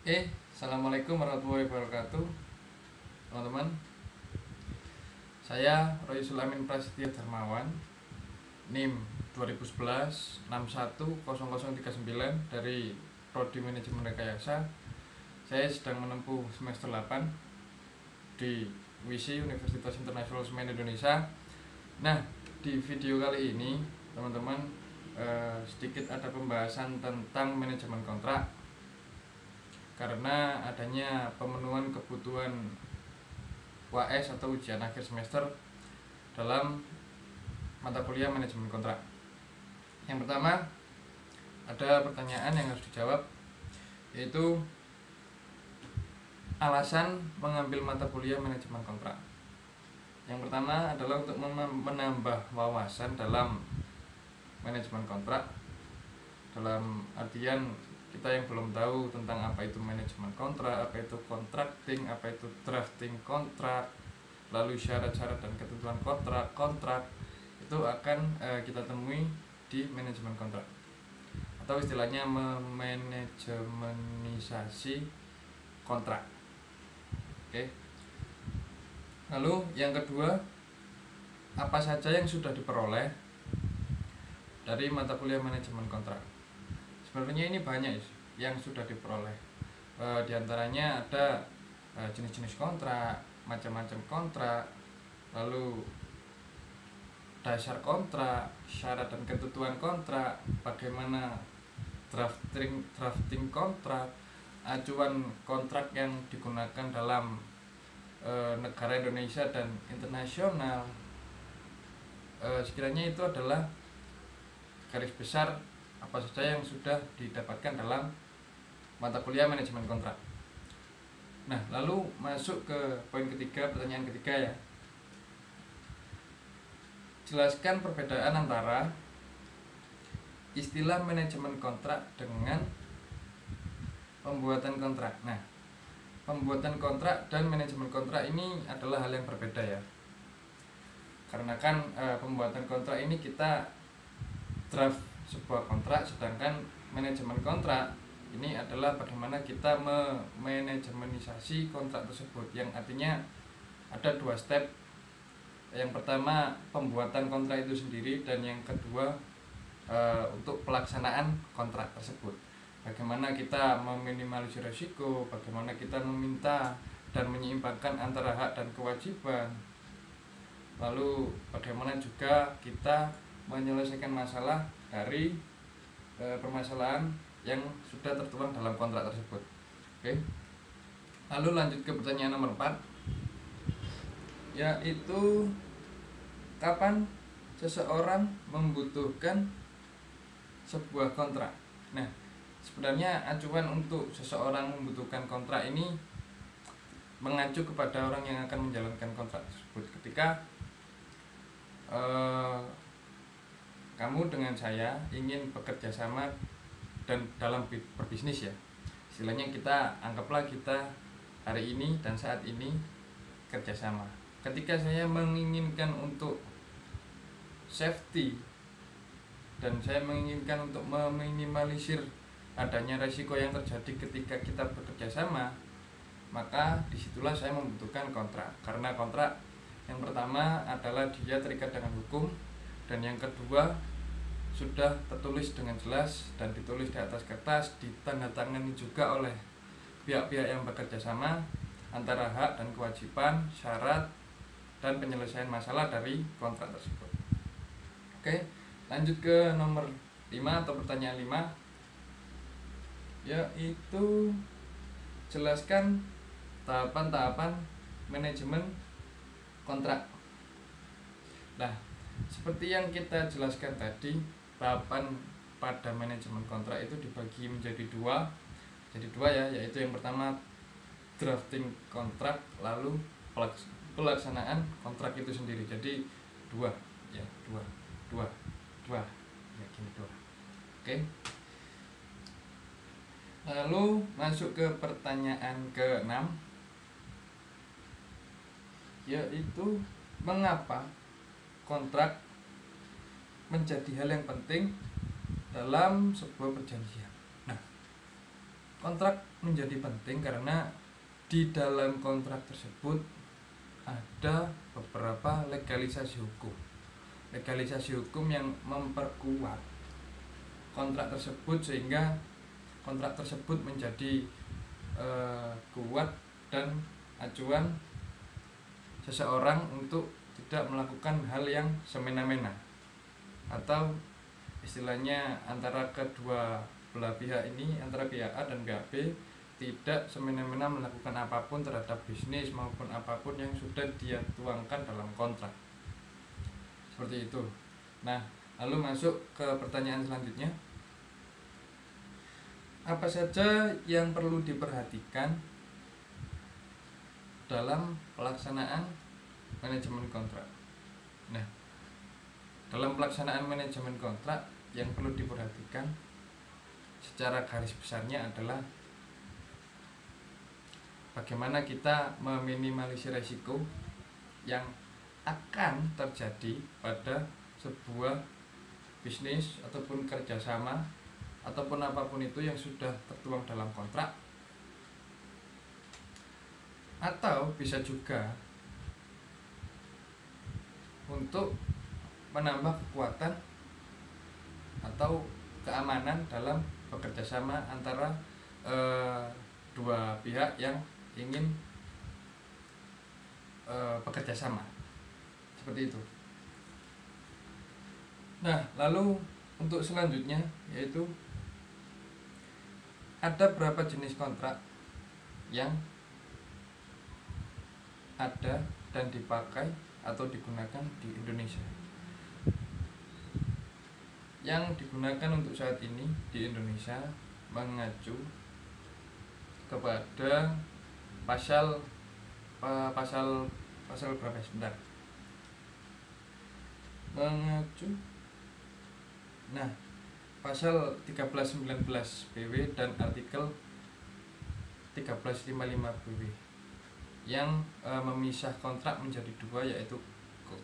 Assalamualaikum warahmatullahi wabarakatuh, teman-teman. Saya Roy Sulamin Prasetyo Darmawan, NIM 2011 610039 dari Prodi Manajemen Rekayasa. Saya sedang menempuh semester 8 di WISI Universitas Internasional Semen Indonesia. Nah, di video kali ini, teman-teman, sedikit ada pembahasan tentang manajemen kontrak karena adanya pemenuhan kebutuhan UAS atau ujian akhir semester dalam mata kuliah manajemen kontrak. Yang pertama, ada pertanyaan yang harus dijawab, yaitu alasan mengambil mata kuliah manajemen kontrak. Yang pertama adalah untuk menambah wawasan dalam manajemen kontrak, dalam artian kita yang belum tahu tentang apa itu manajemen kontrak, apa itu contracting, apa itu drafting kontrak, lalu syarat-syarat dan ketentuan kontrak itu akan kita temui di manajemen kontrak, atau istilahnya memanajemenisasi kontrak. Oke. Lalu yang kedua, apa saja yang sudah diperoleh dari mata kuliah manajemen kontrak? Sebenarnya ini banyak yang sudah diperoleh. Di antaranya ada jenis-jenis kontrak, macam-macam kontrak, lalu dasar kontrak, syarat dan ketentuan kontrak, bagaimana drafting kontrak, acuan kontrak yang digunakan dalam negara Indonesia dan internasional. Sekiranya itu adalah garis besar apa saja yang sudah didapatkan dalam mata kuliah manajemen kontrak. Nah, lalu masuk ke poin ketiga, pertanyaan ketiga ya. Jelaskan perbedaan antara istilah manajemen kontrak dengan pembuatan kontrak. Nah, pembuatan kontrak dan manajemen kontrak ini adalah hal yang berbeda ya. Karena kan pembuatan kontrak ini kita draft sebuah kontrak, sedangkan manajemen kontrak ini adalah bagaimana kita memanajemenisasi kontrak tersebut, yang artinya ada dua step. Yang pertama pembuatan kontrak itu sendiri, dan yang kedua untuk pelaksanaan kontrak tersebut. Bagaimana kita meminimalisir risiko, bagaimana kita meminta dan menyeimbangkan antara hak dan kewajiban, lalu bagaimana juga kita menyelesaikan masalah dari permasalahan yang sudah tertuang dalam kontrak tersebut. Oke. Lalu lanjut ke pertanyaan nomor 4, yaitu kapan seseorang membutuhkan sebuah kontrak. Nah, sebenarnya acuan untuk seseorang membutuhkan kontrak ini mengacu kepada orang yang akan menjalankan kontrak tersebut. Ketika kamu dengan saya ingin bekerja sama dan dalam berbisnis ya, istilahnya kita anggaplah kita hari ini dan saat ini kerjasama. Ketika saya menginginkan untuk safety dan saya menginginkan untuk meminimalisir adanya resiko yang terjadi ketika kita bekerja sama, maka disitulah saya membutuhkan kontrak. Karena kontrak yang pertama adalah dia terikat dengan hukum, dan yang kedua sudah tertulis dengan jelas dan ditulis di atas kertas, ditandatangani juga oleh pihak-pihak yang bekerja sama antara hak dan kewajiban, syarat dan penyelesaian masalah dari kontrak tersebut. Oke, lanjut ke nomor 5 atau pertanyaan 5, yaitu jelaskan tahapan-tahapan manajemen kontrak. Nah, seperti yang kita jelaskan tadi, tahapan pada manajemen kontrak itu dibagi menjadi dua. Jadi dua ya, yaitu yang pertama drafting kontrak, lalu pelaksanaan kontrak itu sendiri. Jadi dua ya, dua ya, gini dua. Oke. Lalu masuk ke pertanyaan ke-6, yaitu mengapa kontrak menjadi hal yang penting dalam sebuah perjanjian. Nah, kontrak menjadi penting karena di dalam kontrak tersebut ada beberapa legalisasi hukum. Legalisasi hukum yang memperkuat kontrak tersebut sehingga kontrak tersebut menjadi kuat dan acuan seseorang untuk tidak melakukan hal yang semena-mena, atau istilahnya antara kedua belah pihak ini, antara pihak A dan pihak B, tidak semena-mena melakukan apapun terhadap bisnis maupun apapun yang sudah dia tuangkan dalam kontrak. Seperti itu. Nah, lalu masuk ke pertanyaan selanjutnya. Apa saja yang perlu diperhatikan dalam pelaksanaan manajemen kontrak? Nah, dalam pelaksanaan manajemen kontrak yang perlu diperhatikan secara garis besarnya adalah bagaimana kita meminimalisir resiko yang akan terjadi pada sebuah bisnis ataupun kerjasama ataupun apapun itu yang sudah tertuang dalam kontrak, atau bisa juga untuk menambah kekuatan atau keamanan dalam bekerja sama antara dua pihak yang ingin bekerja sama, seperti itu. Nah, lalu untuk selanjutnya yaitu ada berapa jenis kontrak yang ada dan dipakai atau digunakan di Indonesia. Yang digunakan untuk saat ini di Indonesia mengacu kepada pasal berapa sebentar. Mengacu. Nah, pasal 1319 BW dan artikel 1355 BW yang memisah kontrak menjadi dua, yaitu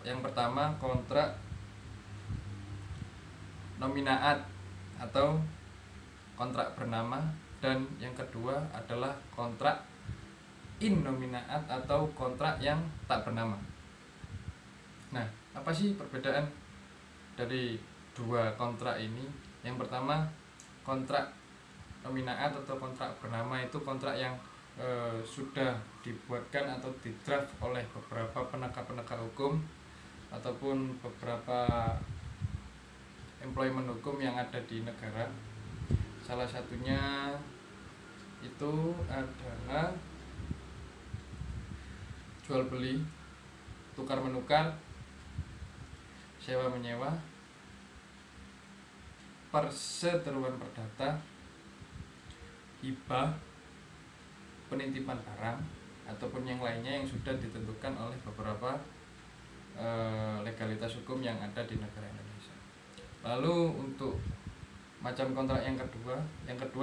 yang pertama kontrak nominaat atau kontrak bernama, dan yang kedua adalah kontrak innominaat atau kontrak yang tak bernama. Nah, apa sih perbedaan dari dua kontrak ini? Yang pertama, kontrak nominaat atau kontrak bernama itu kontrak yang sudah dibuatkan atau didraft oleh beberapa penegak hukum ataupun beberapa employment hukum yang ada di negara. Salah satunya itu adalah jual beli, tukar menukar, sewa menyewa, perseteruan perdata, hibah, penitipan barang, ataupun yang lainnya yang sudah ditentukan oleh beberapa legalitas hukum yang ada di negara Indonesia. Lalu untuk macam kontrak yang kedua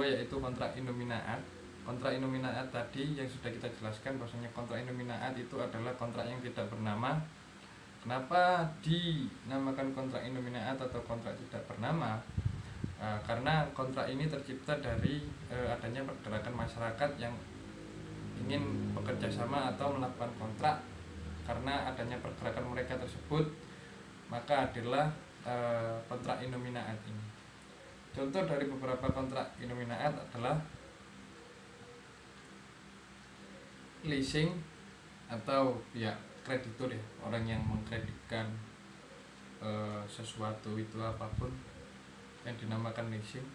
yaitu kontrak innominaat. Kontrak innominaat tadi yang sudah kita jelaskan bahwasanya kontrak innominaat itu adalah kontrak yang tidak bernama. Kenapa dinamakan kontrak innominaat atau kontrak tidak bernama? Karena kontrak ini tercipta dari adanya pergerakan masyarakat yang ingin bekerja sama atau melakukan kontrak. Karena adanya pergerakan mereka tersebut, maka adalah kontrak innominaat ini. Contoh dari beberapa kontrak innominaat adalah leasing atau pihak kreditur, ya, orang yang mengkreditkan sesuatu itu apapun yang dinamakan leasing.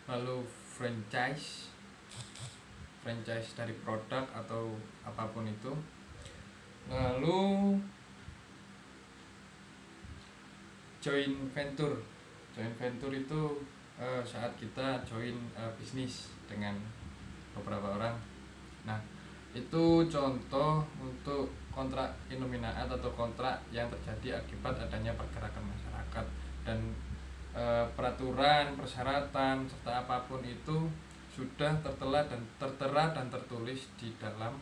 Lalu franchise dari produk atau apapun itu. Lalu joint venture itu saat kita join bisnis dengan beberapa orang. Nah, itu contoh untuk kontrak innominaat atau kontrak yang terjadi akibat adanya pergerakan masyarakat dan peraturan, persyaratan serta apapun itu sudah tertera dan tertulis di dalam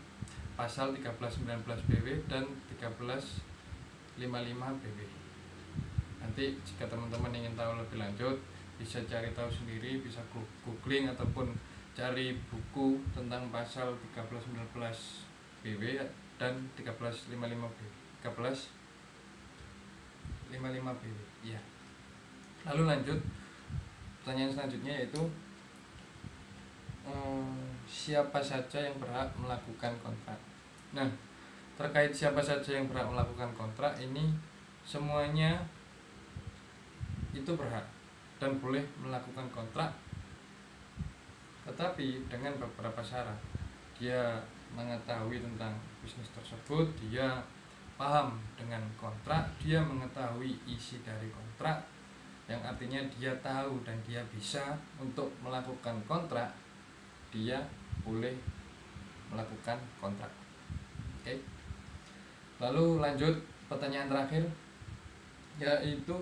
pasal 1319 BW dan 1355 BW. Nanti jika teman-teman ingin tahu lebih lanjut bisa cari tahu sendiri, bisa googling ataupun cari buku tentang pasal 1319 BW dan 1355 BW. 1355 BW. Ya. Lalu lanjut, pertanyaan selanjutnya yaitu siapa saja yang berhak melakukan kontrak. Nah, terkait siapa saja yang berhak melakukan kontrak ini, semuanya itu berhak dan boleh melakukan kontrak, tetapi dengan beberapa syarat. Dia mengetahui tentang bisnis tersebut, dia paham dengan kontrak, dia mengetahui isi dari kontrak, yang artinya dia tahu dan dia bisa untuk melakukan kontrak, dia boleh melakukan kontrak. Oke. Lalu lanjut, pertanyaan terakhir yaitu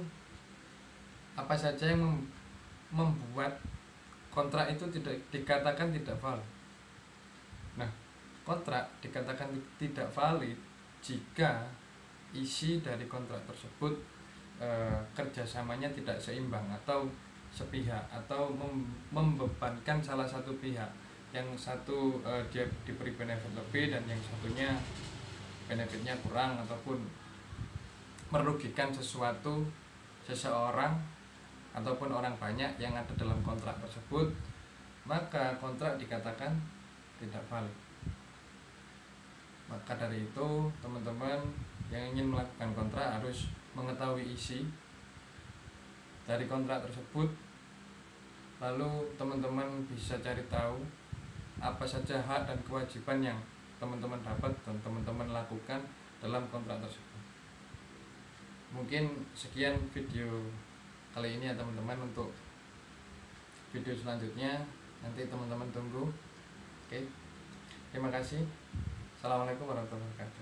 apa saja yang membuat kontrak itu tidak dikatakan tidak valid. Nah, kontrak dikatakan tidak valid jika isi dari kontrak tersebut kerjasamanya tidak seimbang atau sepihak, atau membebankan salah satu pihak. Yang satu dia diberi benefit lebih dan yang satunya benefitnya kurang, ataupun merugikan seseorang ataupun orang banyak yang ada dalam kontrak tersebut, maka kontrak dikatakan tidak valid. Maka dari itu, teman-teman yang ingin melakukan kontrak harus mengetahui isi dari kontrak tersebut. Lalu teman-teman bisa cari tahu apa saja hak dan kewajiban yang teman-teman dapat dan teman-teman lakukan dalam kontrak tersebut. Mungkin sekian video kali ini ya teman-teman. Untuk video selanjutnya nanti teman-teman tunggu. Oke. Terima kasih. Assalamualaikum warahmatullahi wabarakatuh.